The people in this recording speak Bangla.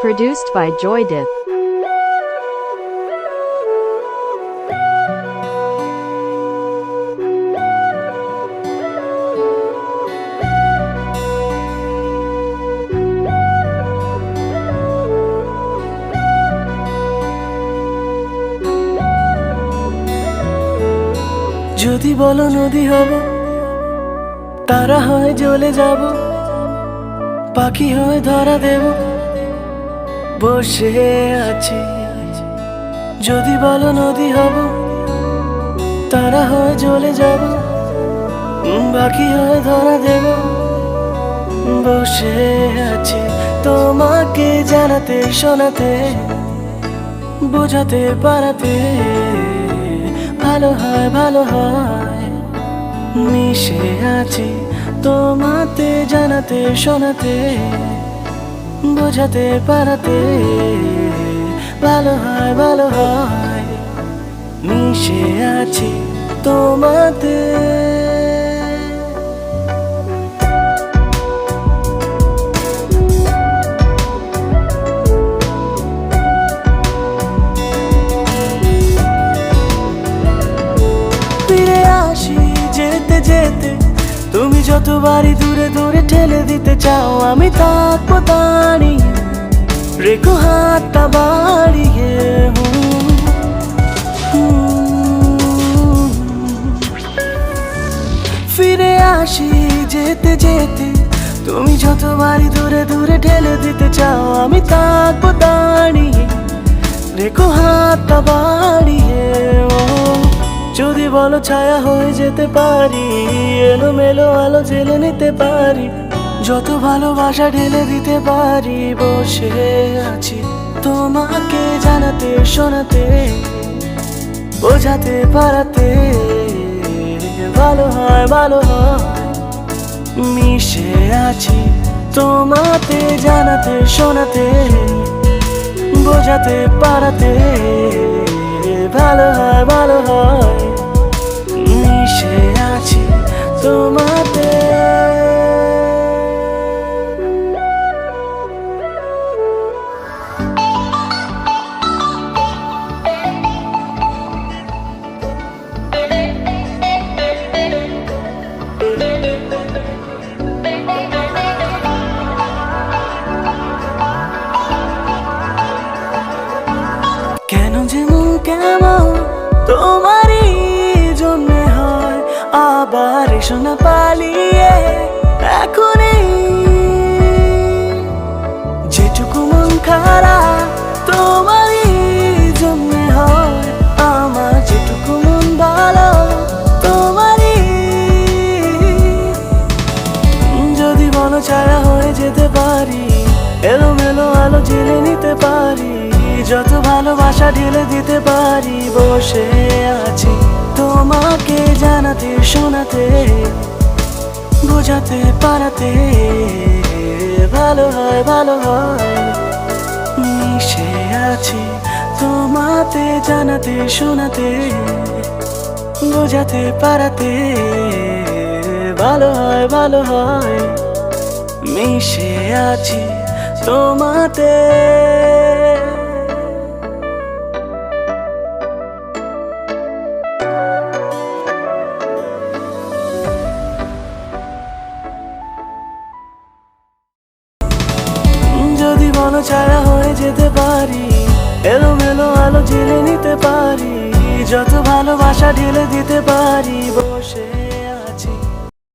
Produced by Joydip. যদি বলো নদী হব, তারা হয়ে জ্বলে যাব, পাখি হয়ে ধরা দেব, বসে আছি। যদি বলো নদী হব, তারা হয়ে জ্বলে যাব, পাখি হয়ে ধরা দেব, বসে আছি। তোমাকে জানাতে শোনাতে বোঝাতে পারাতে ভালো হয় ভালো হয়, মিশে আছি। তোমাতে জানাতে শোনাতে বোঝাতে পারাতে ভালো হয় ভালো হয়, মিশে আছি তোমাতে। যেতে যেতে তুমি যতবারই দূরে দূরে ঠেলে দিতে চাও, আমি থাকবো দাঁড়িয়ে, রেখো হাতটা বাড়িয়ে। ফিরে আসি যেতে যেতে তুমি যতবারই দূরে দূরে ঠেলে দিতে চাও, আমি থাকবো দাঁড়িয়ে, রেখো হাতটা বাড়িয়ে। যদি বলো ছায়া হয়ে যেতে পারি, এলোমেলো আলো জেলে নিতে পারি, যত ভালোবাসা ঢেলে দিতে পারি, বসে আছি তোমাকে জানাতে শোনাতে বোঝাতে পারাতে ভালো হয় ভালো হয়, মিশে আছি তোমাতে জানাতে শোনাতে বোঝাতে পারাতে ভালো হয় ভালো হয়, মিশে আছি তোমাতে। কেন যেমন কেমন তোমারই জন্য হয়, আবার এসো না পালিয়ে এখনই। যেটুকু মন খারাপ তোমারই জন্য হয়, আমার যেটুকু মন ভালো তোমারই। যদি বলো ছায়া হয়ে যেতে পারি, এলোমেলো আলো জেলে নিতে পারি, যত ভালোবাসা ঢেলে দিতে পারি, বসে আছি তোমাকে জানাতে শোনাতে বোঝাতে পারাতে ভালো হয় ভালো হয়, মিশে আছি তোমাতে জানাতে শোনাতে বোঝাতে পারাতে ভালো হয় ভালো হয়, মিশে আছি তোমাতে। যদি বলো ছায়া হয়ে যেতে পারি, এলোমেলো আলো জেলে নিতে পারি, যত ভালোবাসা ঢেলে দিতে পারি, বসে